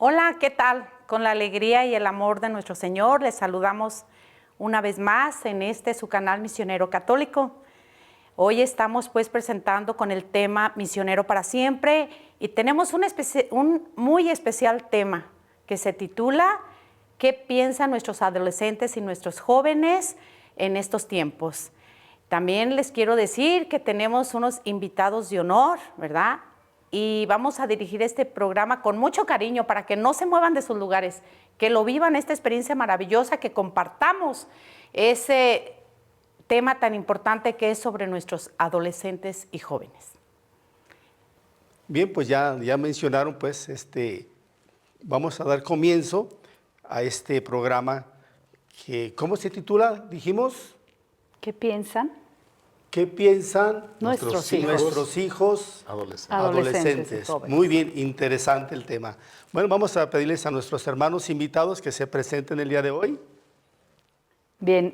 Hola, ¿qué tal? Con la alegría y el amor de nuestro Señor, les saludamos una vez más en su canal Misionero Católico. Hoy estamos pues presentando con el tema Misionero para Siempre y tenemos un muy especial tema que se titula ¿Qué piensan nuestros adolescentes y nuestros jóvenes en estos tiempos? También les quiero decir que tenemos unos invitados de honor, ¿verdad? Y vamos a dirigir este programa con mucho cariño para que no se muevan de sus lugares, que lo vivan esta experiencia maravillosa, que compartamos ese tema tan importante que es sobre nuestros adolescentes y jóvenes. Bien, pues ya mencionaron, pues, vamos a dar comienzo a este programa que, ¿cómo se titula? Dijimos. ¿Qué piensan? ¿Qué piensan Nuestros hijos adolescentes y jóvenes? Muy bien, interesante el tema. Bueno, vamos a pedirles a nuestros hermanos invitados que se presenten el día de hoy. Bien,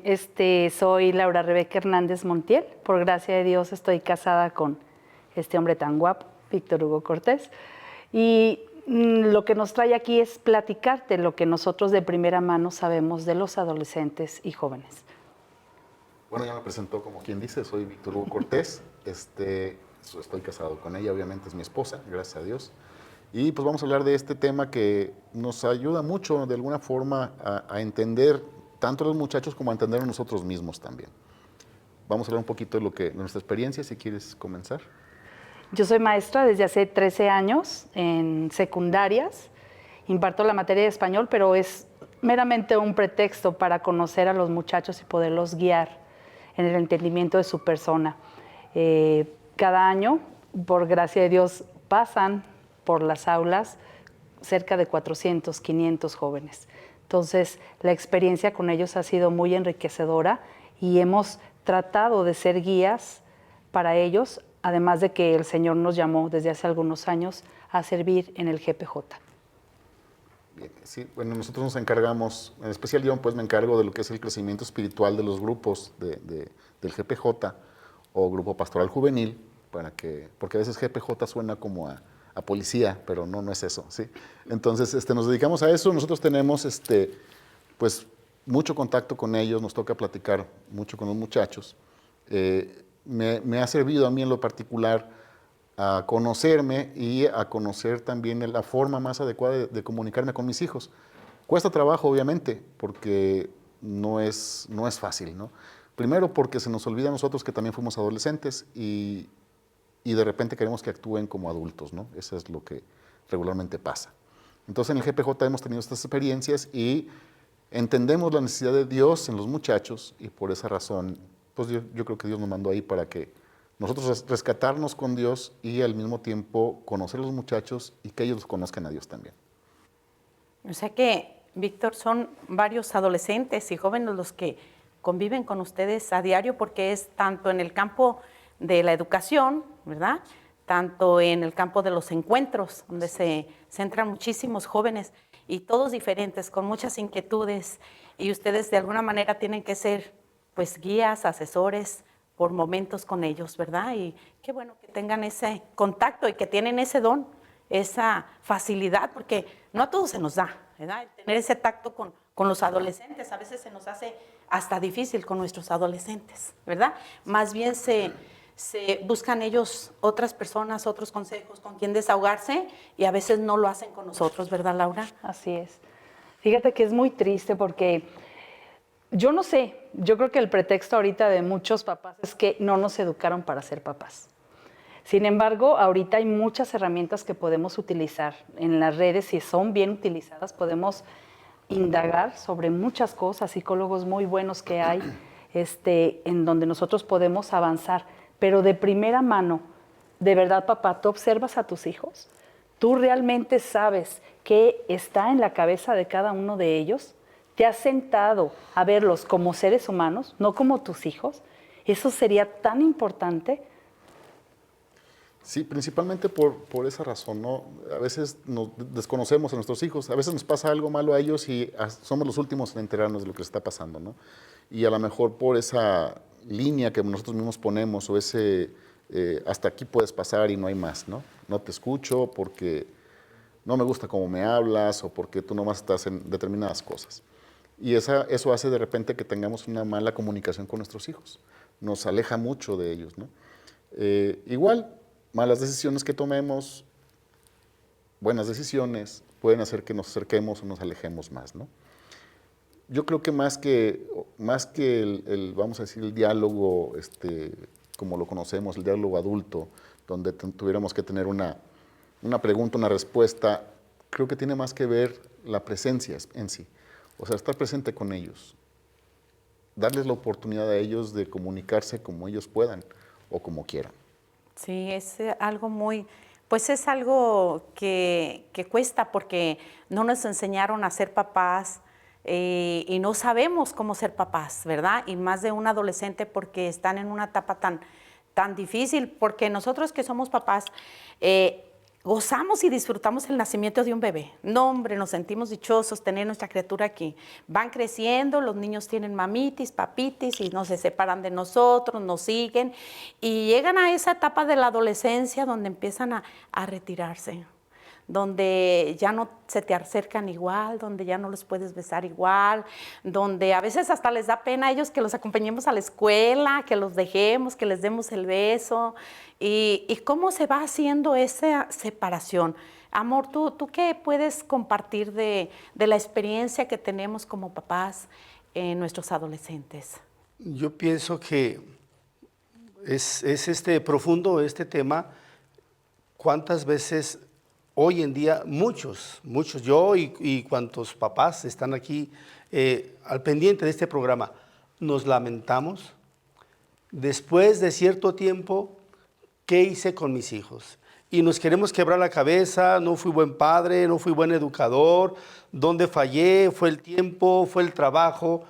soy Laura Rebeca Hernández Montiel. Por gracia de Dios estoy casada con este hombre tan guapo, Víctor Hugo Cortés. Y lo que nos trae aquí es platicarte lo que nosotros de primera mano sabemos de los adolescentes y jóvenes. Bueno, ya me presentó como quien dice, soy Víctor Hugo Cortés, estoy casado con ella, obviamente es mi esposa, gracias a Dios. Y pues vamos a hablar de este tema que nos ayuda mucho de alguna forma a entender tanto a los muchachos como a entender a nosotros mismos también. Vamos a hablar un poquito de nuestra experiencia, si quieres comenzar. Yo soy maestra desde hace 13 años en secundarias, imparto la materia de español, pero es meramente un pretexto para conocer a los muchachos y poderlos guiar en el entendimiento de su persona. Cada año, por gracia de Dios, pasan por las aulas cerca de 400, 500 jóvenes. Entonces, la experiencia con ellos ha sido muy enriquecedora y hemos tratado de ser guías para ellos, además de que el Señor nos llamó desde hace algunos años a servir en el GPJ. Bien, sí, bueno, nosotros nos encargamos, en especial yo pues me encargo de lo que es el crecimiento espiritual de los grupos del GPJ o Grupo Pastoral Juvenil, porque a veces GPJ suena como a policía, pero no es eso, ¿sí? Entonces nos dedicamos a eso, nosotros tenemos pues mucho contacto con ellos, nos toca platicar mucho con los muchachos. Me ha servido a mí en lo particular a conocerme y a conocer también la forma más adecuada de comunicarme con mis hijos. Cuesta trabajo, obviamente, porque no es fácil, ¿no? Primero porque se nos olvida a nosotros que también fuimos adolescentes y de repente queremos que actúen como adultos, ¿no? Eso es lo que regularmente pasa. Entonces en el GPJ hemos tenido estas experiencias y entendemos la necesidad de Dios en los muchachos y por esa razón, pues yo creo que Dios nos mandó ahí para que nosotros rescatarnos con Dios y al mismo tiempo conocer a los muchachos y que ellos conozcan a Dios también. O sea que, Víctor, son varios adolescentes y jóvenes los que conviven con ustedes a diario porque es tanto en el campo de la educación, ¿verdad? Tanto en el campo de los encuentros, donde se centran muchísimos jóvenes y todos diferentes, con muchas inquietudes y ustedes de alguna manera tienen que ser pues guías, asesores, por momentos con ellos, ¿verdad? Y qué bueno que tengan ese contacto y que tienen ese don, esa facilidad, porque no a todos se nos da, ¿verdad? Tener ese tacto con los adolescentes, a veces se nos hace hasta difícil con nuestros adolescentes, ¿verdad? Más bien se buscan ellos otras personas, otros consejos con quien desahogarse y a veces no lo hacen con nosotros, ¿verdad, Laura? Así es. Fíjate que es muy triste porque yo no sé, yo creo que el pretexto ahorita de muchos papás es que no nos educaron para ser papás. Sin embargo, ahorita hay muchas herramientas que podemos utilizar en las redes, si son bien utilizadas, podemos indagar sobre muchas cosas, psicólogos muy buenos que hay, en donde nosotros podemos avanzar, pero de primera mano, de verdad, papá, ¿tú observas a tus hijos? ¿Tú realmente sabes qué está en la cabeza de cada uno de ellos? ¿Te has sentado a verlos como seres humanos, no como tus hijos? Eso sería tan importante. Sí, principalmente por esa razón, ¿no? A veces nos desconocemos a nuestros hijos, a veces nos pasa algo malo a ellos y somos los últimos en enterarnos de lo que les está pasando, ¿no? Y a lo mejor por esa línea que nosotros mismos ponemos o hasta aquí puedes pasar y no hay más, ¿no? No te escucho porque no me gusta cómo me hablas o porque tú nomás estás en determinadas cosas. Y eso hace de repente que tengamos una mala comunicación con nuestros hijos. Nos aleja mucho de ellos, ¿no? Igual, malas decisiones que tomemos, buenas decisiones, pueden hacer que nos acerquemos o nos alejemos más, ¿no? Yo creo que más que vamos a decir, el diálogo, como lo conocemos, el diálogo adulto, donde tuviéramos que tener una pregunta, una respuesta, creo que tiene más que ver la presencia en sí. O sea, estar presente con ellos, darles la oportunidad a ellos de comunicarse como ellos puedan o como quieran. Sí, es algo pues es algo que cuesta porque no nos enseñaron a ser papás y no sabemos cómo ser papás, ¿verdad? Y más de un adolescente porque están en una etapa tan difícil, porque nosotros que somos papás, gozamos y disfrutamos el nacimiento de un bebé. No, hombre, nos sentimos dichosos tener nuestra criatura aquí. Van creciendo, los niños tienen mamitis, papitis y no se separan de nosotros, nos siguen y llegan a esa etapa de la adolescencia donde empiezan a retirarse, donde ya no se te acercan igual, donde ya no los puedes besar igual, donde a veces hasta les da pena a ellos que los acompañemos a la escuela, que los dejemos, que les demos el beso. Y cómo se va haciendo esa separación. Amor, ¿tú qué puedes compartir de la experiencia que tenemos como papás en nuestros adolescentes? Yo pienso que es profundo este tema. ¿Cuántas veces hoy en día, muchos, yo y cuantos papás están aquí al pendiente de este programa, nos lamentamos después de cierto tiempo? ¿Qué hice con mis hijos? Y nos queremos quebrar la cabeza, no fui buen padre, no fui buen educador, ¿dónde fallé? ¿Fue el tiempo? ¿Fue el trabajo?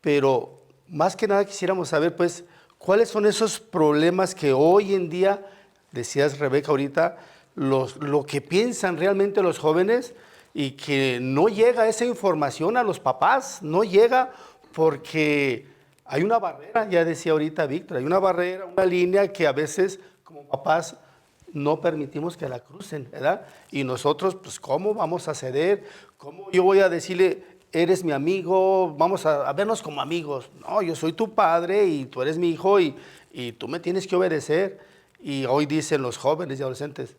Pero más que nada quisiéramos saber, pues, ¿cuáles son esos problemas que hoy en día, decías Rebeca ahorita, lo que piensan realmente los jóvenes y que no llega esa información a los papás, no llega porque hay una barrera, ya decía ahorita Víctor, hay una barrera, una línea que a veces como papás no permitimos que la crucen, ¿verdad? Y nosotros, pues, ¿cómo vamos a ceder? ¿Cómo yo voy a decirle, eres mi amigo, vamos a vernos como amigos? No, yo soy tu padre y tú eres mi hijo y tú me tienes que obedecer. Y hoy dicen los jóvenes y adolescentes,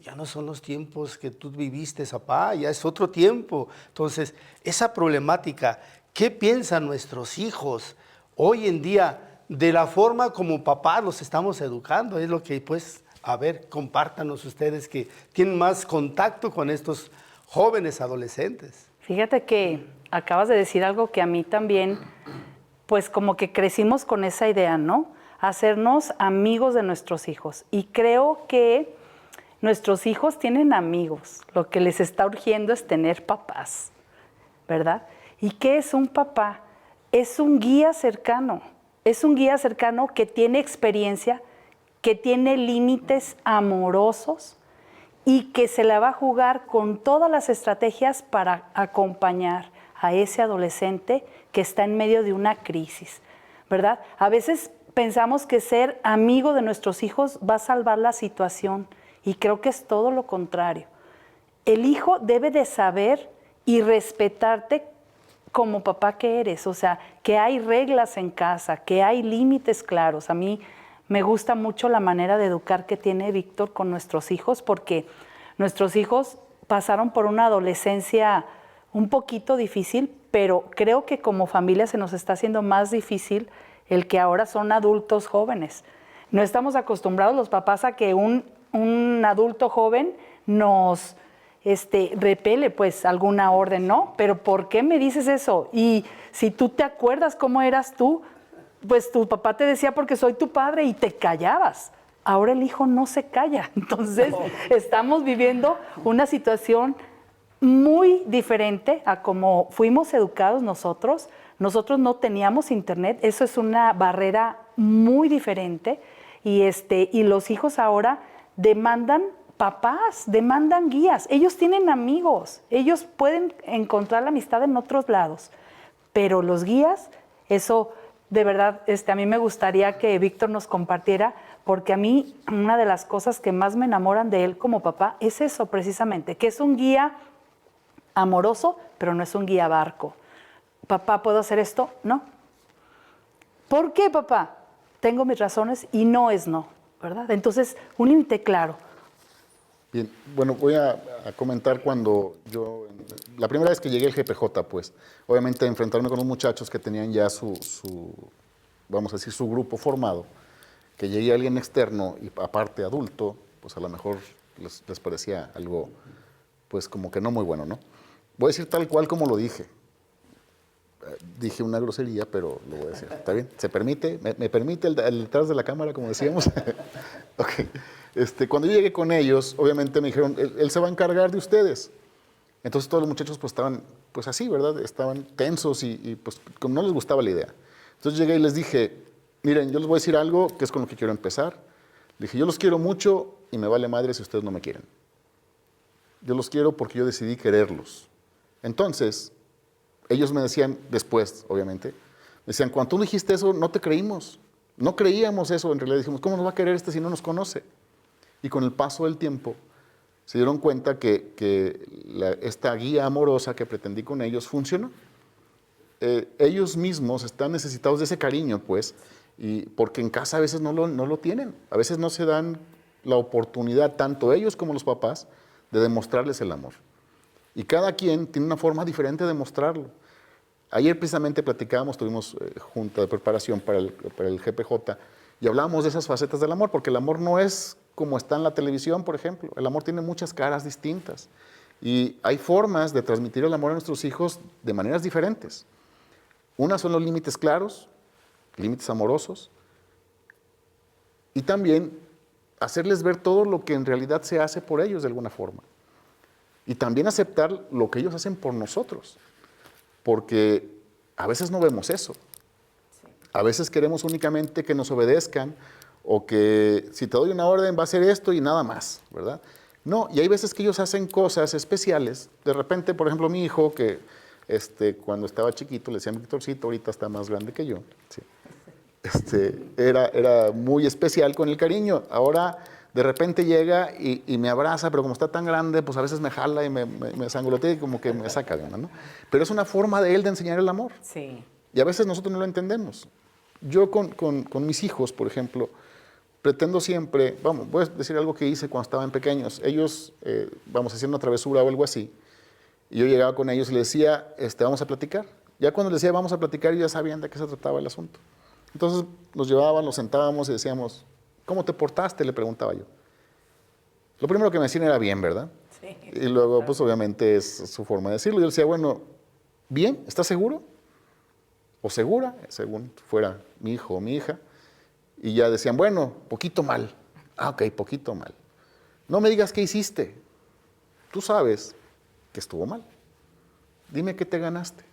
ya no son los tiempos que tú viviste, papá, ya es otro tiempo. Entonces, esa problemática, ¿qué piensan nuestros hijos hoy en día de la forma como papás los estamos educando? Es lo que, pues, a ver, compártanos ustedes que tienen más contacto con estos jóvenes adolescentes. Fíjate que acabas de decir algo que a mí también, pues como que crecimos con esa idea, ¿no? Hacernos amigos de nuestros hijos. Y creo que nuestros hijos tienen amigos. Lo que les está urgiendo es tener papás, ¿verdad? ¿Y qué es un papá? Es un guía cercano. Es un guía cercano que tiene experiencia, que tiene límites amorosos y que se la va a jugar con todas las estrategias para acompañar a ese adolescente que está en medio de una crisis, ¿verdad? A veces pensamos que ser amigo de nuestros hijos va a salvar la situación y creo que es todo lo contrario. El hijo debe de saber y respetarte como papá que eres, o sea, que hay reglas en casa, que hay límites claros. A mí me gusta mucho la manera de educar que tiene Víctor con nuestros hijos, porque nuestros hijos pasaron por una adolescencia un poquito difícil, pero creo que como familia se nos está haciendo más difícil el que ahora son adultos jóvenes. No estamos acostumbrados los papás a que un adulto joven nos repele pues alguna orden, ¿no? Pero ¿por qué me dices eso? Y si tú te acuerdas cómo eras tú, pues tu papá te decía porque soy tu padre y te callabas. Ahora el hijo no se calla. Entonces estamos viviendo una situación muy diferente a como fuimos educados nosotros. Nosotros no teníamos internet, eso es una barrera muy diferente. Y los hijos ahora demandan papás, demandan guías. Ellos tienen amigos, ellos pueden encontrar la amistad en otros lados. Pero los guías, eso de verdad, a mí me gustaría que Víctor nos compartiera, porque a mí una de las cosas que más me enamoran de él como papá es eso precisamente, que es un guía amoroso, pero no es un guía barco. Papá, ¿puedo hacer esto? No. ¿Por qué, papá? Tengo mis razones y no es no, ¿verdad? Entonces, un límite claro. Bien, bueno, voy a comentar cuando yo, la primera vez que llegué al GPJ, pues, obviamente enfrentarme con unos muchachos que tenían ya vamos a decir, su grupo formado, que llegue alguien externo y aparte adulto, pues a lo mejor les parecía algo, pues como que no muy bueno, ¿no? Voy a decir tal cual como lo dije. Dije una grosería, pero lo voy a decir. ¿Está bien? ¿Se permite? ¿Me permite el detrás de la cámara, como decíamos? Ok. Cuando yo llegué con ellos, obviamente me dijeron, él se va a encargar de ustedes. Entonces todos los muchachos pues estaban pues así, ¿verdad? Estaban tensos y pues como no les gustaba la idea. Entonces llegué y les dije, miren, yo les voy a decir algo que es con lo que quiero empezar. Le dije, yo los quiero mucho y me vale madre si ustedes no me quieren. Yo los quiero porque yo decidí quererlos. Entonces, ellos me decían después, obviamente, me decían, cuando tú dijiste eso, no te creímos. No creíamos eso, en realidad dijimos, ¿cómo nos va a querer si no nos conoce? Y con el paso del tiempo, se dieron cuenta que esta guía amorosa que pretendí con ellos funcionó. Ellos mismos están necesitados de ese cariño, pues, y porque en casa a veces no lo tienen. A veces no se dan la oportunidad, tanto ellos como los papás, de demostrarles el amor. Y cada quien tiene una forma diferente de mostrarlo. Ayer precisamente platicábamos, tuvimos junta de preparación para el GPJ y hablábamos de esas facetas del amor, porque el amor no es como está en la televisión, por ejemplo. El amor tiene muchas caras distintas y hay formas de transmitir el amor a nuestros hijos de maneras diferentes. Una son los límites claros, límites amorosos, y también hacerles ver todo lo que en realidad se hace por ellos de alguna forma. Y también aceptar lo que ellos hacen por nosotros, porque a veces no vemos eso. A veces queremos únicamente que nos obedezcan o que si te doy una orden va a hacer esto y nada más, ¿verdad? No, y hay veces que ellos hacen cosas especiales. De repente, por ejemplo, mi hijo, que cuando estaba chiquito, le decían Víctorcito, ahorita está más grande que yo, sí. Era muy especial con el cariño. Ahora de repente llega y me abraza, pero como está tan grande, pues a veces me jala y me sangolotea y como que me saca de onda, ¿no? Pero es una forma de él de enseñar el amor. Sí. Y a veces nosotros no lo entendemos. Yo con mis hijos, por ejemplo, pretendo siempre, voy a decir algo que hice cuando estaban pequeños. Ellos, haciendo una travesura o algo así, y yo llegaba con ellos y les decía, vamos a platicar. Ya cuando les decía vamos a platicar, ya sabían de qué se trataba el asunto. Entonces los llevaban, los sentábamos y decíamos, ¿cómo te portaste?, le preguntaba yo. Lo primero que me decían era bien, ¿verdad? Sí. Y luego, pues obviamente es su forma de decirlo. Yo decía, bueno, bien, ¿estás seguro? O segura, según fuera mi hijo o mi hija. Y ya decían, bueno, poquito mal. Ah, ok, poquito mal. No me digas qué hiciste. Tú sabes que estuvo mal. Dime qué te ganaste.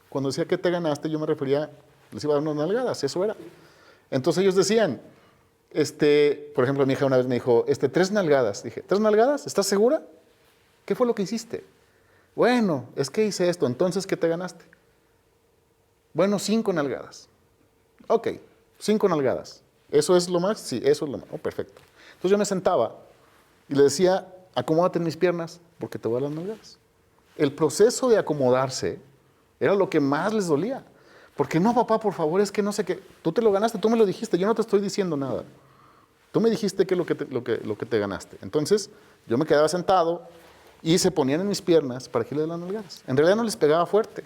Cuando decía que te ganaste, yo me refería, les iba a dar unas nalgadas, eso era. Entonces ellos decían, por ejemplo, mi hija una vez me dijo, 3 nalgadas. Dije, ¿3 nalgadas? ¿Estás segura? ¿Qué fue lo que hiciste? Bueno, es que hice esto. Entonces, ¿qué te ganaste? Bueno, 5 nalgadas. Ok, 5 nalgadas. ¿Eso es lo más? Sí, eso es lo más. Oh, perfecto. Entonces yo me sentaba y le decía, acomódate en mis piernas porque te voy a dar las nalgadas. El proceso de acomodarse era lo que más les dolía. Porque no, papá, por favor, es que no sé qué. Tú te lo ganaste, tú me lo dijiste, yo no te estoy diciendo nada. Tú me dijiste que lo que te ganaste. Entonces, yo me quedaba sentado y se ponían en mis piernas para que le den las nalgadas. En realidad no les pegaba fuerte.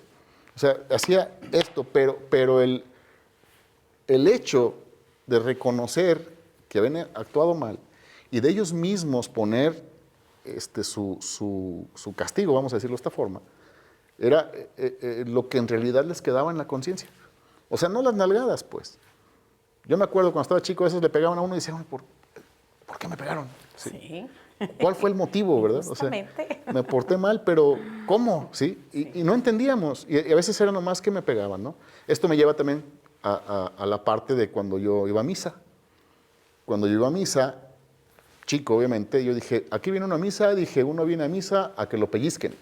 O sea, hacía esto, pero el hecho de reconocer que habían actuado mal y de ellos mismos poner su castigo, vamos a decirlo de esta forma, era lo que en realidad les quedaba en la conciencia. O sea, no las nalgadas, pues. Yo me acuerdo cuando estaba chico, a veces le pegaban a uno y decían, ¿por qué me pegaron? Sí. ¿Cuál fue el motivo, verdad? Justamente. O sea, me porté mal, pero ¿cómo? ¿Sí? Y no entendíamos. Y a veces era nomás que me pegaban, ¿no? Esto me lleva también a la parte de cuando yo iba a misa. Cuando yo iba a misa, chico, obviamente, yo dije, aquí viene una misa, dije, uno viene a misa a que lo pellizquen.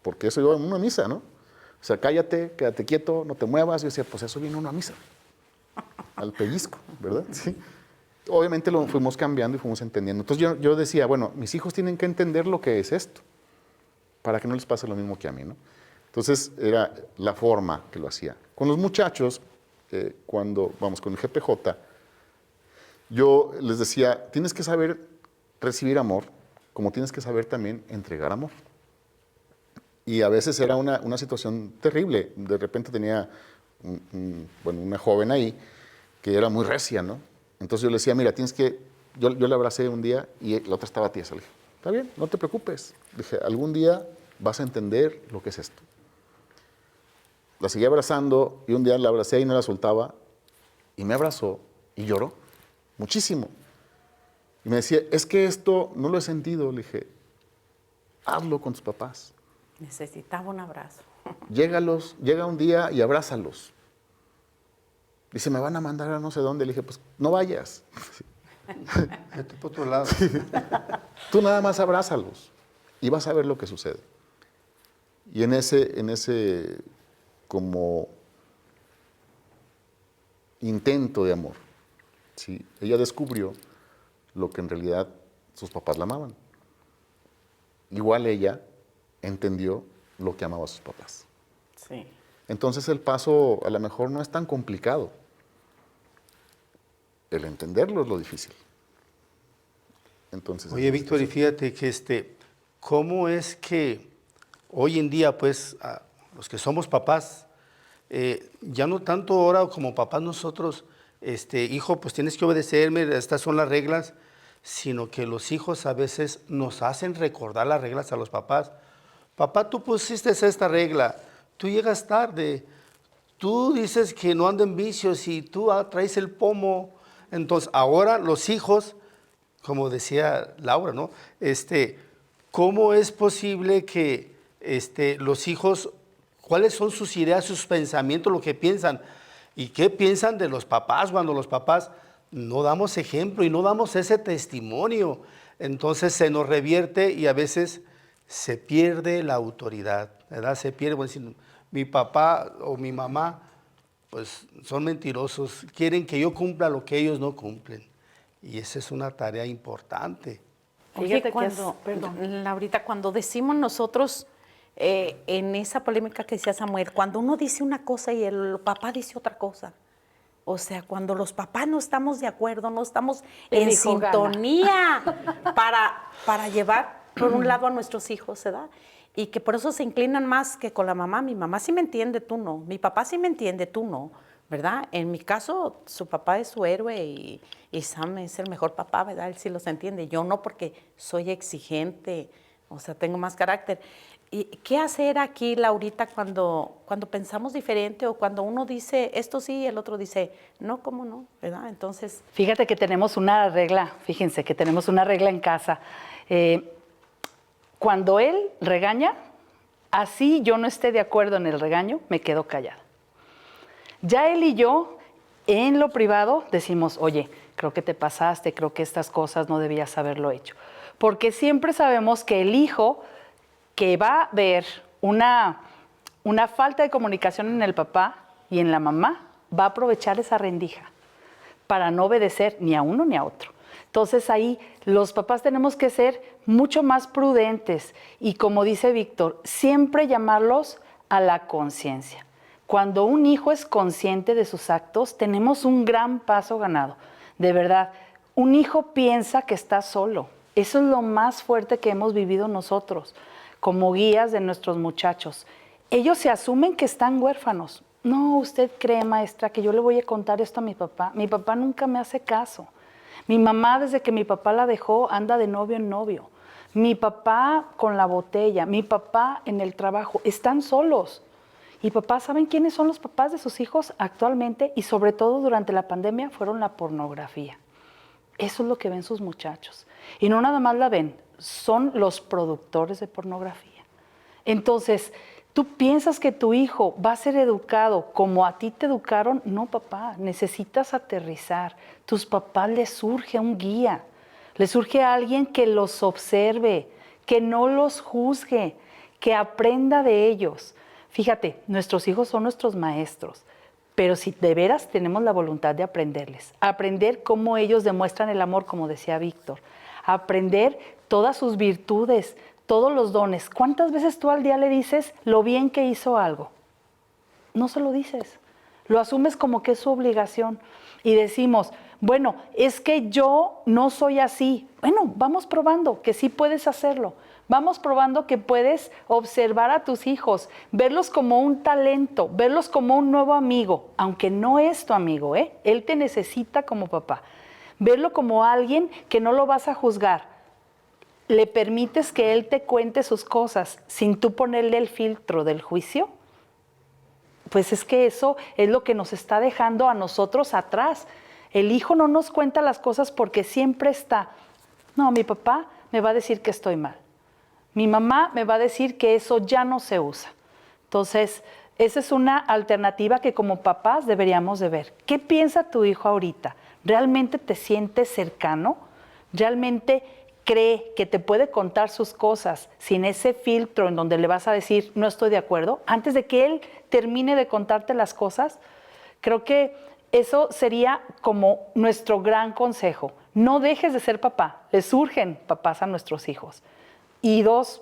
Porque eso iba a una misa, ¿no? O sea, cállate, quédate quieto, no te muevas. Yo decía, pues eso viene uno a misa. al pellizco, ¿verdad? Sí. Obviamente lo fuimos cambiando y fuimos entendiendo. Entonces yo decía, bueno, mis hijos tienen que entender lo que es esto, para que no les pase lo mismo que a mí, ¿no? Entonces era la forma que lo hacía. Con los muchachos, cuando vamos con el GPJ, yo les decía, tienes que saber recibir amor, como tienes que saber también entregar amor. Y a veces era una situación terrible. De repente tenía una joven ahí que era muy recia, ¿no? Entonces yo le decía, mira, tienes que... Yo le abracé un día y la otra estaba tiesa. Le dije, está bien, no te preocupes. Dije, algún día vas a entender lo que es esto. La seguí abrazando y un día la abracé y no la soltaba. Y me abrazó y lloró muchísimo. Y me decía, es que esto no lo he sentido. Le dije, hazlo con tus papás. Necesitaba un abrazo. Llega un día y abrázalos. Dice, me van a mandar a no sé dónde. Le dije, pues no vayas. Vete por otro lado. Tú nada más abrázalos y vas a ver lo que sucede. Y en ese como intento de amor, ¿sí? Ella descubrió lo que en realidad sus papás la amaban. Igual ella entendió lo que amaba a sus papás. Sí. Entonces el paso a lo mejor no es tan complicado. El entenderlo es lo difícil. Entonces, Oye, Víctor, y fíjate que ¿cómo es que hoy en día, pues, los que somos papás, ya no tanto ahora como papás nosotros, hijo, pues tienes que obedecerme, estas son las reglas, sino que los hijos a veces nos hacen recordar las reglas a los papás. Papá, tú pusiste esta regla, tú llegas tarde, tú dices que no anden vicios y tú traes el pomo. Entonces, ahora los hijos, como decía Laura, ¿no? ¿Cómo es posible que los hijos, cuáles son sus ideas, sus pensamientos, lo que piensan? ¿Y qué piensan de los papás cuando los papás no damos ejemplo y no damos ese testimonio? Entonces se nos revierte y a veces se pierde la autoridad, ¿verdad? Se pierde, bueno, decir, mi papá o mi mamá, pues son mentirosos, quieren que yo cumpla lo que ellos no cumplen. Y esa es una tarea importante. Fíjate que Laurita, cuando decimos nosotros en esa polémica que decía Samuel, cuando uno dice una cosa y el papá dice otra cosa, o sea, cuando los papás no estamos de acuerdo, no estamos en sintonía para llevar por un lado a nuestros hijos, ¿verdad? Y que por eso se inclinan más que con la mamá. Mi mamá sí me entiende, tú no. Mi papá sí me entiende, tú no. ¿Verdad? En mi caso, su papá es su héroe y Sam es el mejor papá, ¿verdad? Él sí los entiende. Yo no, porque soy exigente, o sea, tengo más carácter. ¿Y qué hacer aquí, Laurita, cuando pensamos diferente o cuando uno dice esto sí y el otro dice no, ¿cómo no? ¿Verdad? Entonces... Fíjate que tenemos una regla, fíjense que tenemos una regla en casa. Cuando él regaña, así yo no esté de acuerdo en el regaño, me quedo callada. Ya él y yo, en lo privado, decimos, oye, creo que te pasaste, creo que estas cosas no debías haberlo hecho. Porque siempre sabemos que el hijo que va a ver una falta de comunicación en el papá y en la mamá, va a aprovechar esa rendija para no obedecer ni a uno ni a otro. Entonces ahí los papás tenemos que ser mucho más prudentes y, como dice Víctor, siempre llamarlos a la conciencia. Cuando un hijo es consciente de sus actos, tenemos un gran paso ganado. De verdad, un hijo piensa que está solo. Eso es lo más fuerte que hemos vivido nosotros, como guías de nuestros muchachos. Ellos se asumen que están huérfanos. No, usted cree, maestra, que yo le voy a contar esto a mi papá. Mi papá nunca me hace caso. Mi mamá, desde que mi papá la dejó, anda de novio en novio. Mi papá con la botella, mi papá en el trabajo, están solos. Y papás, ¿saben quiénes son los papás de sus hijos actualmente? Y sobre todo durante la pandemia fueron la pornografía. Eso es lo que ven sus muchachos. Y no nada más la ven, son los productores de pornografía. Entonces, ¿tú piensas que tu hijo va a ser educado como a ti te educaron? No, papá, necesitas aterrizar. Tus papás les surge un guía, les surge alguien que los observe, que no los juzgue, que aprenda de ellos. Fíjate, nuestros hijos son nuestros maestros. Pero si de veras tenemos la voluntad de aprenderles, aprender cómo ellos demuestran el amor, como decía Víctor, aprender todas sus virtudes, todos los dones. ¿Cuántas veces tú al día le dices lo bien que hizo algo? No se lo dices, lo asumes como que es su obligación y decimos, bueno, es que yo no soy así. Bueno, vamos probando que sí puedes hacerlo. Vamos probando que puedes observar a tus hijos, verlos como un talento, verlos como un nuevo amigo, aunque no es tu amigo, ¿eh? Él te necesita como papá. Verlo como alguien que no lo vas a juzgar. Le permites que él te cuente sus cosas sin tú ponerle el filtro del juicio. Pues es que eso es lo que nos está dejando a nosotros atrás. El hijo no nos cuenta las cosas porque siempre está, no, mi papá me va a decir que estoy mal. Mi mamá me va a decir que eso ya no se usa. Entonces, esa es una alternativa que como papás deberíamos de ver. ¿Qué piensa tu hijo ahorita? ¿Realmente te sientes cercano? ¿Realmente cree que te puede contar sus cosas sin ese filtro en donde le vas a decir no estoy de acuerdo? Antes de que él termine de contarte las cosas, creo que eso sería como nuestro gran consejo. No dejes de ser papá. Les surgen papás a nuestros hijos. Y 2,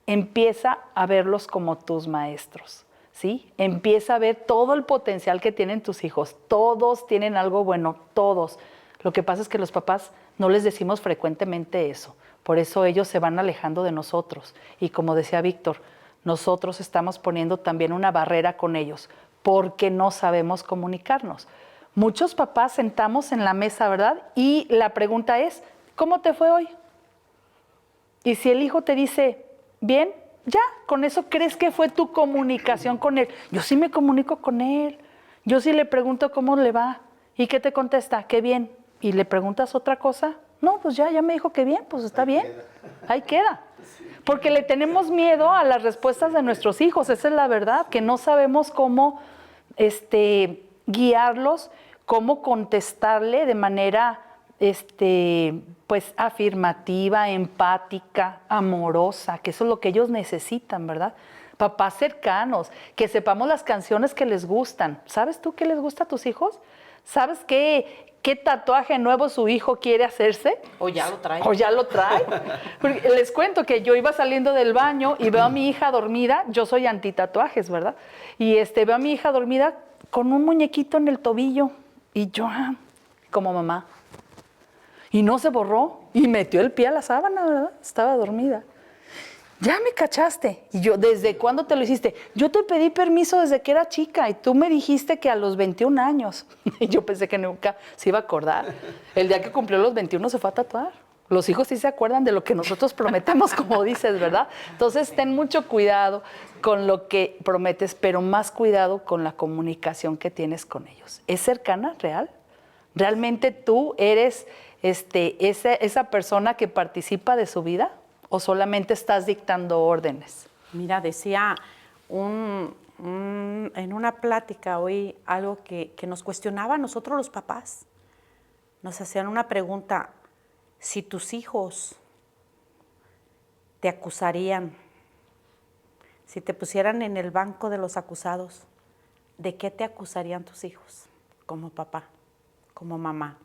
empieza a verlos como tus maestros, ¿sí? Empieza a ver todo el potencial que tienen tus hijos. Todos tienen algo bueno, todos. Lo que pasa es que los papás no les decimos frecuentemente eso. Por eso ellos se van alejando de nosotros. Y como decía Víctor, nosotros estamos poniendo también una barrera con ellos porque no sabemos comunicarnos. Muchos papás sentamos en la mesa, ¿verdad? Y la pregunta es, ¿cómo te fue hoy? Y si el hijo te dice, bien, ya, con eso crees que fue tu comunicación con él. Yo sí me comunico con él. Yo sí le pregunto cómo le va. ¿Y qué te contesta? Qué bien. ¿Y le preguntas otra cosa? No, pues ya me dijo que bien, pues está bien. Ahí queda. Porque le tenemos miedo a las respuestas de nuestros hijos. Esa es la verdad, que no sabemos cómo guiarlos, cómo contestarle de manera pues afirmativa, empática, amorosa, que eso es lo que ellos necesitan, ¿verdad? Papás cercanos, que sepamos las canciones que les gustan. ¿Sabes tú qué les gusta a tus hijos? ¿Sabes qué tatuaje nuevo su hijo quiere hacerse? O ya lo trae. O ya lo trae. Porque les cuento que yo iba saliendo del baño y veo a mi hija dormida. Yo soy anti-tatuajes, ¿verdad? Y veo a mi hija dormida con un muñequito en el tobillo. Y yo, como mamá. Y no se borró. Y metió el pie a la sábana, ¿verdad? Estaba dormida. Ya me cachaste. Y yo, ¿desde cuándo te lo hiciste? Yo te pedí permiso desde que era chica y tú me dijiste que a los 21 años. Y yo pensé que nunca se iba a acordar. El día que cumplió los 21 se fue a tatuar. Los hijos sí se acuerdan de lo que nosotros prometemos, como dices, ¿verdad? Entonces, ten mucho cuidado con lo que prometes, pero más cuidado con la comunicación que tienes con ellos. ¿Es cercana, real? ¿Realmente tú eres esa persona que participa de su vida? ¿O solamente estás dictando órdenes? Mira, decía en una plática hoy algo que nos cuestionaba a nosotros los papás. Nos hacían una pregunta, si tus hijos te acusarían, si te pusieran en el banco de los acusados, ¿de qué te acusarían tus hijos como papá, como mamá?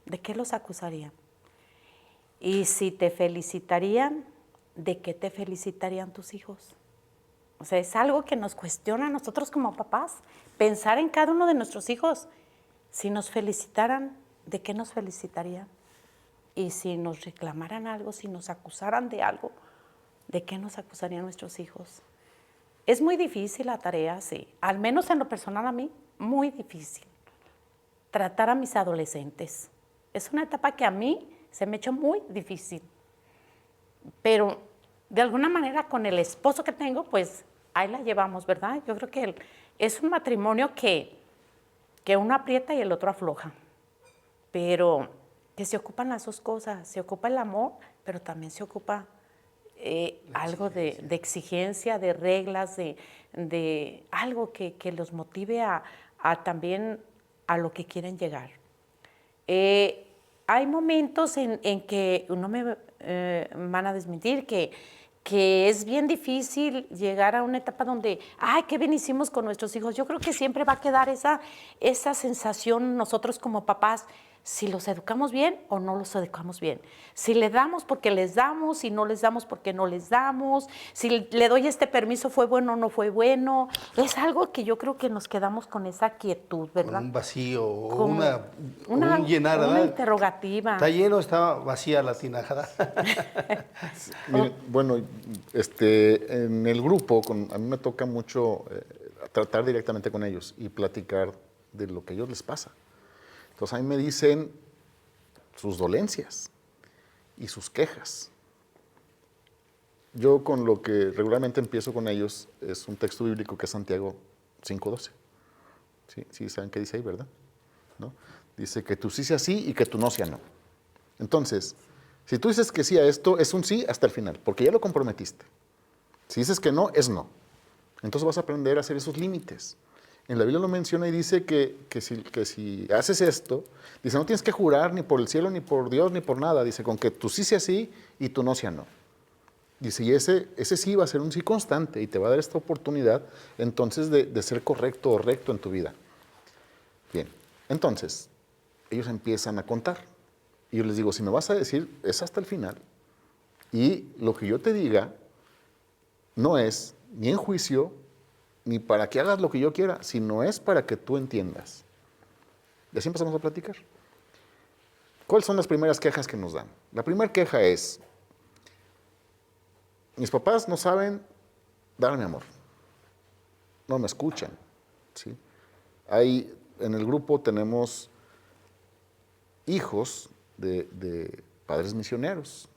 ¿De qué los acusarían? Y si te felicitarían, ¿de qué te felicitarían tus hijos? O sea, es algo que nos cuestiona a nosotros como papás, pensar en cada uno de nuestros hijos. Si nos felicitaran, ¿de qué nos felicitarían? Y si nos reclamaran algo, si nos acusaran de algo, ¿de qué nos acusarían nuestros hijos? Es muy difícil la tarea, sí. Al menos en lo personal a mí, muy difícil. Tratar a mis adolescentes. Es una etapa que a mí se me echó muy difícil. Pero de alguna manera con el esposo que tengo, pues ahí la llevamos, ¿verdad? Yo creo que es un matrimonio que uno aprieta y el otro afloja. Pero que se ocupan las dos cosas. Se ocupa el amor, pero también se ocupa algo de exigencia, de reglas, de algo que los motive a también a lo que quieren llegar. Hay momentos en que uno me van a desmentir que que es bien difícil llegar a una etapa donde, ay, qué bien hicimos con nuestros hijos. Yo creo que siempre va a quedar esa sensación nosotros como papás, si los educamos bien o no los educamos bien. Si le damos porque les damos, si no les damos porque no les damos, si le doy este permiso fue bueno o no fue bueno. Es algo que yo creo que nos quedamos con esa quietud, Con ¿verdad? un vacío, o Como un llenar, una ¿verdad? interrogativa. ¿Está lleno o está vacía la tinaja? Miren, bueno, en el grupo, a mí me toca mucho tratar directamente con ellos y platicar de lo que a ellos les pasa. Entonces, a mí me dicen sus dolencias y sus quejas. Yo con lo que regularmente empiezo con ellos es un texto bíblico que es Santiago 5:12. ¿Sí? ¿Saben qué dice ahí, verdad? ¿No? Dice que tú sí sea sí y que tú no sea no. Entonces, si tú dices que sí a esto, es un sí hasta el final, porque ya lo comprometiste. Si dices que no, es no. Entonces vas a aprender a hacer esos límites. En la Biblia lo menciona y dice que si haces esto, dice, no tienes que jurar ni por el cielo, ni por Dios, ni por nada. Dice, con que tú sí sea sí y tú no sea no. Dice, y ese sí va a ser un sí constante y te va a dar esta oportunidad entonces de ser correcto o recto en tu vida. Bien, entonces, ellos empiezan a contar. Y yo les digo, si me vas a decir, es hasta el final. Y lo que yo te diga no es ni en juicio, ni para que hagas lo que yo quiera, sino es para que tú entiendas. Y así empezamos a platicar. ¿Cuáles son las primeras quejas que nos dan? La primera queja es, mis papás no saben darme amor, no me escuchan. ¿Sí? En el grupo tenemos hijos de padres misioneros.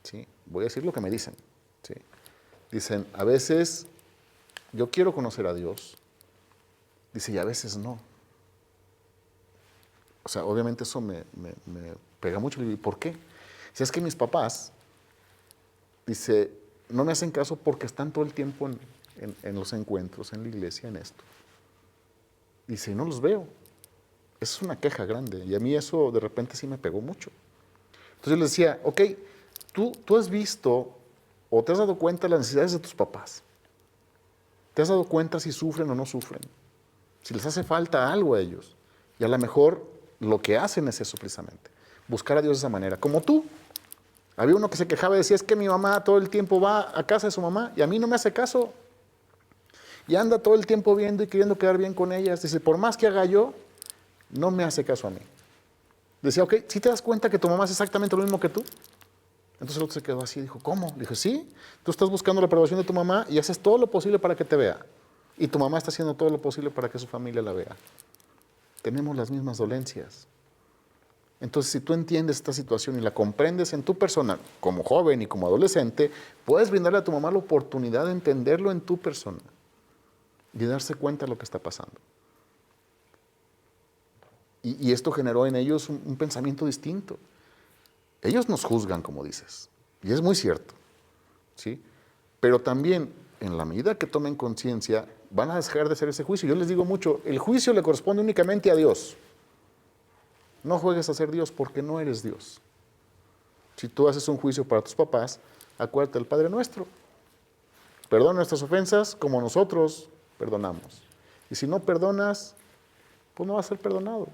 ¿Sí? Voy a decir lo que me dicen. ¿Sí? Dicen, a veces yo quiero conocer a Dios. Dice, y a veces no. O sea, obviamente eso me pega mucho. ¿Y por qué? Si es que mis papás, dice, no me hacen caso porque están todo el tiempo en los encuentros, en la iglesia, en esto. Dice, no los veo. Esa es una queja grande. Y a mí eso de repente sí me pegó mucho. Entonces yo les decía, ok, tú has visto o te has dado cuenta de las necesidades de tus papás. ¿Te has dado cuenta si sufren o no sufren? Si les hace falta algo a ellos. Y a lo mejor lo que hacen es eso precisamente. Buscar a Dios de esa manera. Como tú. Había uno que se quejaba y decía, es que mi mamá todo el tiempo va a casa de su mamá y a mí no me hace caso. Y anda todo el tiempo viendo y queriendo quedar bien con ellas. Dice, por más que haga yo, no me hace caso a mí. Decía, ok, ¿sí te das cuenta que tu mamá es exactamente lo mismo que tú? Entonces el otro se quedó así y dijo, ¿cómo? Le dije, sí, tú estás buscando la aprobación de tu mamá y haces todo lo posible para que te vea. Y tu mamá está haciendo todo lo posible para que su familia la vea. Tenemos las mismas dolencias. Entonces, si tú entiendes esta situación y la comprendes en tu persona, como joven y como adolescente, puedes brindarle a tu mamá la oportunidad de entenderlo en tu persona y darse cuenta de lo que está pasando. Y esto generó en ellos un pensamiento distinto. Ellos nos juzgan, como dices, y es muy cierto, ¿sí? Pero también, en la medida que tomen conciencia, van a dejar de hacer ese juicio. Yo les digo mucho, el juicio le corresponde únicamente a Dios. No juegues a ser Dios porque no eres Dios. Si tú haces un juicio para tus papás, acuérdate del Padre Nuestro. Perdona nuestras ofensas como nosotros perdonamos. Y si no perdonas, pues no vas a ser perdonado.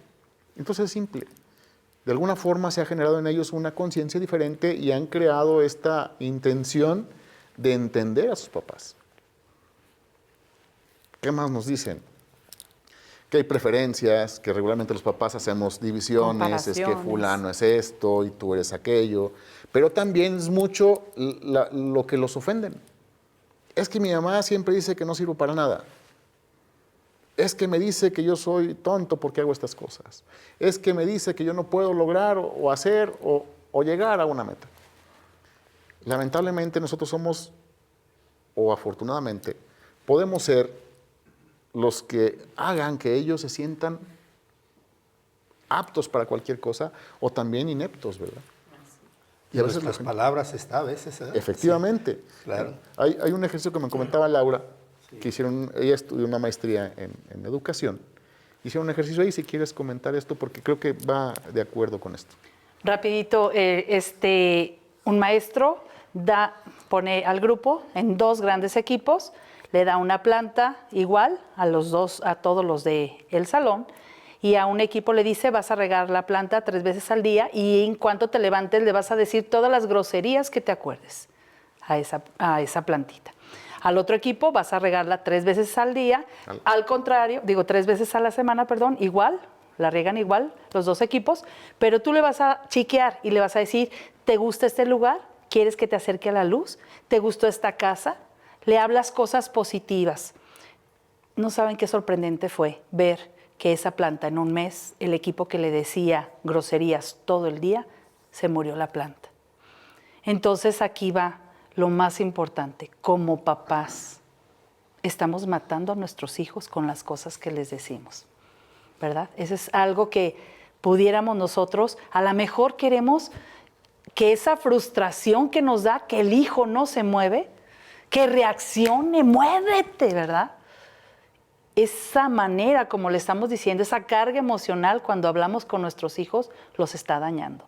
Entonces es simple. De alguna forma se ha generado en ellos una conciencia diferente y han creado esta intención de entender a sus papás. ¿Qué más nos dicen? Que hay preferencias, que regularmente los papás hacemos divisiones, es que fulano es esto y tú eres aquello, pero también es mucho lo que los ofenden. Es que mi mamá siempre dice que no sirvo para nada. Es que me dice que yo soy tonto porque hago estas cosas. Es que me dice que yo no puedo lograr o hacer o llegar a una meta. Lamentablemente nosotros somos, o afortunadamente, podemos ser los que hagan que ellos se sientan aptos para cualquier cosa o también ineptos, ¿verdad? Y a veces las palabras está a veces. Efectivamente. Sí, claro. Hay un ejercicio que me comentaba Laura, que hicieron, ella estudió una maestría en educación. Hicieron un ejercicio ahí, si quieres comentar esto, porque creo que va de acuerdo con esto. Rapidito, un maestro pone al grupo en 2 grandes equipos, le da una planta igual a todos los del salón, y a un equipo le dice, vas a regar la planta 3 veces al día y en cuanto te levantes le vas a decir todas las groserías que te acuerdes a esa plantita. Al otro equipo vas a regarla 3 veces al día, al contrario, 3 veces a la semana, perdón, igual, la riegan igual los 2 equipos, pero tú le vas a chiquear y le vas a decir, ¿te gusta este lugar? ¿Quieres que te acerque a la luz? ¿Te gustó esta casa? Le hablas cosas positivas. No saben qué sorprendente fue ver que esa planta en un mes, el equipo que le decía groserías todo el día, se murió la planta. Entonces aquí va lo más importante, como papás, estamos matando a nuestros hijos con las cosas que les decimos, ¿verdad? Eso es algo que pudiéramos nosotros, a lo mejor queremos que esa frustración que nos da, que el hijo no se mueve, que reaccione, muévete, ¿verdad? Esa manera, como le estamos diciendo, esa carga emocional cuando hablamos con nuestros hijos, los está dañando,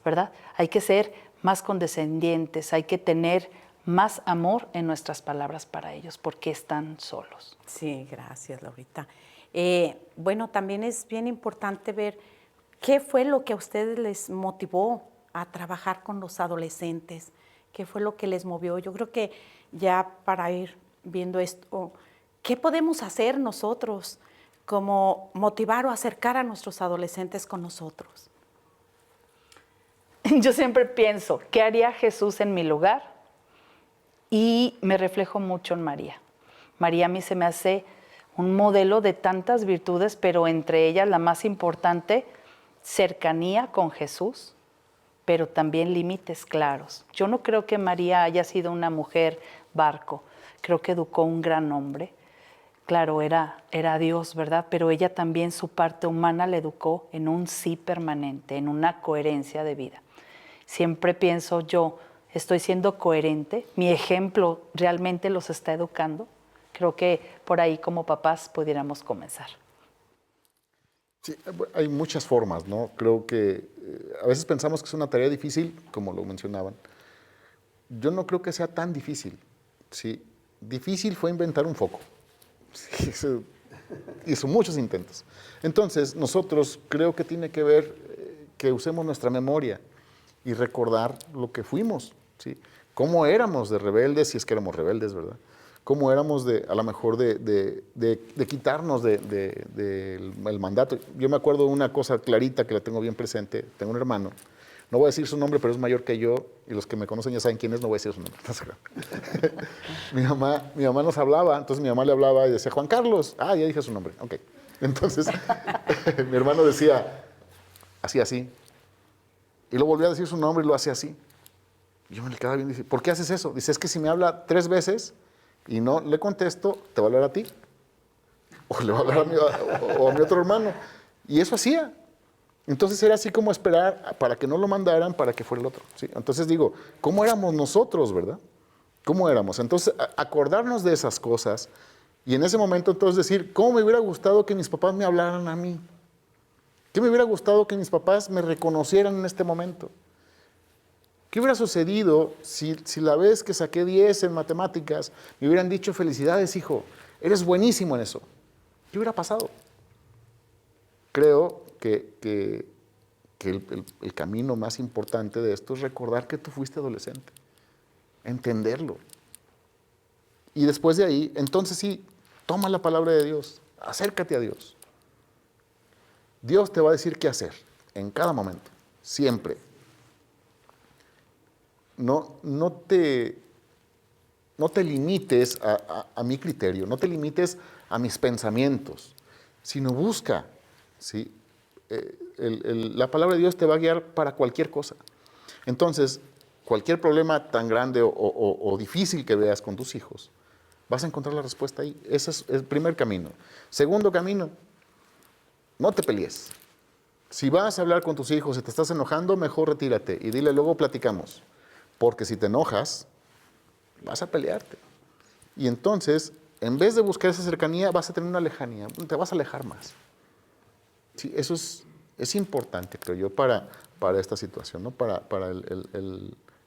¿verdad? Hay que ser más condescendientes, hay que tener más amor en nuestras palabras para ellos, porque están solos. Sí, gracias, Laurita. Bueno, también es bien importante ver qué fue lo que a ustedes les motivó a trabajar con los adolescentes, qué fue lo que les movió. Yo creo que ya para ir viendo esto, ¿qué podemos hacer nosotros como motivar o acercar a nuestros adolescentes con nosotros? Yo siempre pienso, ¿qué haría Jesús en mi lugar? Y me reflejo mucho en María. María a mí se me hace un modelo de tantas virtudes, pero entre ellas la más importante, cercanía con Jesús, pero también límites claros. Yo no creo que María haya sido una mujer barco, creo que educó un gran hombre. Claro, era Dios, ¿verdad? Pero ella también su parte humana la educó en un sí permanente, en una coherencia de vida. Siempre pienso yo, estoy siendo coherente, mi ejemplo realmente los está educando. Creo que por ahí como papás pudiéramos comenzar. Sí, hay muchas formas, ¿no? Creo que a veces pensamos que es una tarea difícil, como lo mencionaban. Yo no creo que sea tan difícil, ¿sí? Difícil fue inventar un foco. Sí, hizo muchos intentos. Entonces, nosotros creo que tiene que ver que usemos nuestra memoria y recordar lo que fuimos, ¿sí? Cómo éramos de rebeldes, si es que éramos rebeldes, ¿verdad? Cómo éramos a lo mejor de quitarnos del mandato. Yo me acuerdo de una cosa clarita que la tengo bien presente. Tengo un hermano, no voy a decir su nombre, pero es mayor que yo, y los que me conocen ya saben quién es, no voy a decir su nombre. mi mamá nos hablaba, entonces mi mamá le hablaba y decía, Juan Carlos, ya dije su nombre, ok. Entonces, mi hermano decía, así, y luego volvía a decir su nombre y lo hacía así. Y yo me le quedaba bien y dice, ¿por qué haces eso? Dice, es que si me habla 3 veces y no le contesto, te va a hablar a ti, o le va a hablar a mi otro hermano. Y eso hacía. Entonces era así como esperar para que no lo mandaran para que fuera el otro, ¿sí? Entonces digo, ¿cómo éramos nosotros, verdad? ¿Cómo éramos? Entonces, acordarnos de esas cosas y en ese momento entonces decir, ¿cómo me hubiera gustado que mis papás me hablaran a mí? ¿Qué me hubiera gustado que mis papás me reconocieran en este momento? ¿Qué hubiera sucedido si la vez que saqué 10 en matemáticas me hubieran dicho, felicidades, hijo, eres buenísimo en eso? ¿Qué hubiera pasado? Creo que el camino más importante de esto es recordar que tú fuiste adolescente, entenderlo. Y después de ahí, entonces sí, toma la palabra de Dios, acércate a Dios. Dios te va a decir qué hacer en cada momento, siempre. No te limites a mi criterio, no te limites a mis pensamientos, sino busca, ¿sí? La palabra de Dios te va a guiar para cualquier cosa. Entonces, cualquier problema tan grande o difícil que veas con tus hijos, vas a encontrar la respuesta ahí. Ese es el primer camino. Segundo camino, no te pelees. Si vas a hablar con tus hijos y te estás enojando, mejor retírate y dile, luego platicamos. Porque si te enojas, vas a pelearte. Y entonces, en vez de buscar esa cercanía, vas a tener una lejanía, te vas a alejar más. Sí, eso es importante, creo yo, para esta situación, ¿no? Para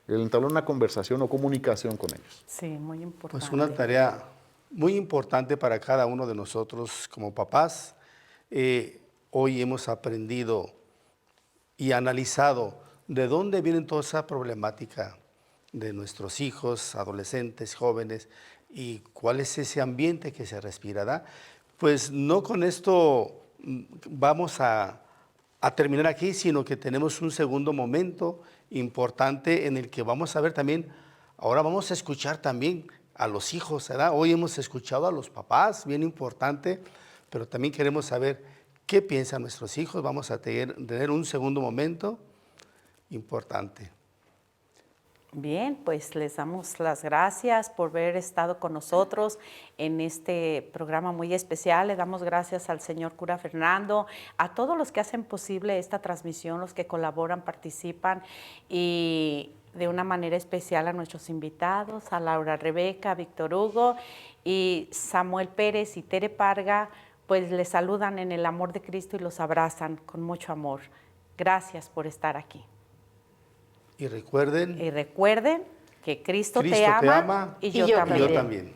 el entablar una conversación o comunicación con ellos. Sí, muy importante. Pues una tarea muy importante para cada uno de nosotros como papás. Hoy hemos aprendido y analizado de dónde viene toda esa problemática de nuestros hijos, adolescentes, jóvenes, y cuál es ese ambiente que se respirará. Pues no con esto vamos a terminar aquí, sino que tenemos un segundo momento importante en el que vamos a ver también, ahora vamos a escuchar también a los hijos, ¿verdad? Hoy hemos escuchado a los papás, bien importante, pero también queremos saber qué piensan nuestros hijos. Vamos a tener un segundo momento importante. Bien, pues les damos las gracias por haber estado con nosotros en este programa muy especial. Le damos gracias al señor cura Fernando, a todos los que hacen posible esta transmisión, los que colaboran, participan, y de una manera especial a nuestros invitados, a Laura Rebeca, a Víctor Hugo y Samuel Pérez y Tere Parga, pues les saludan en el amor de Cristo y los abrazan con mucho amor. Gracias por estar aquí. Y recuerden, Y recuerden que Cristo te ama y yo también.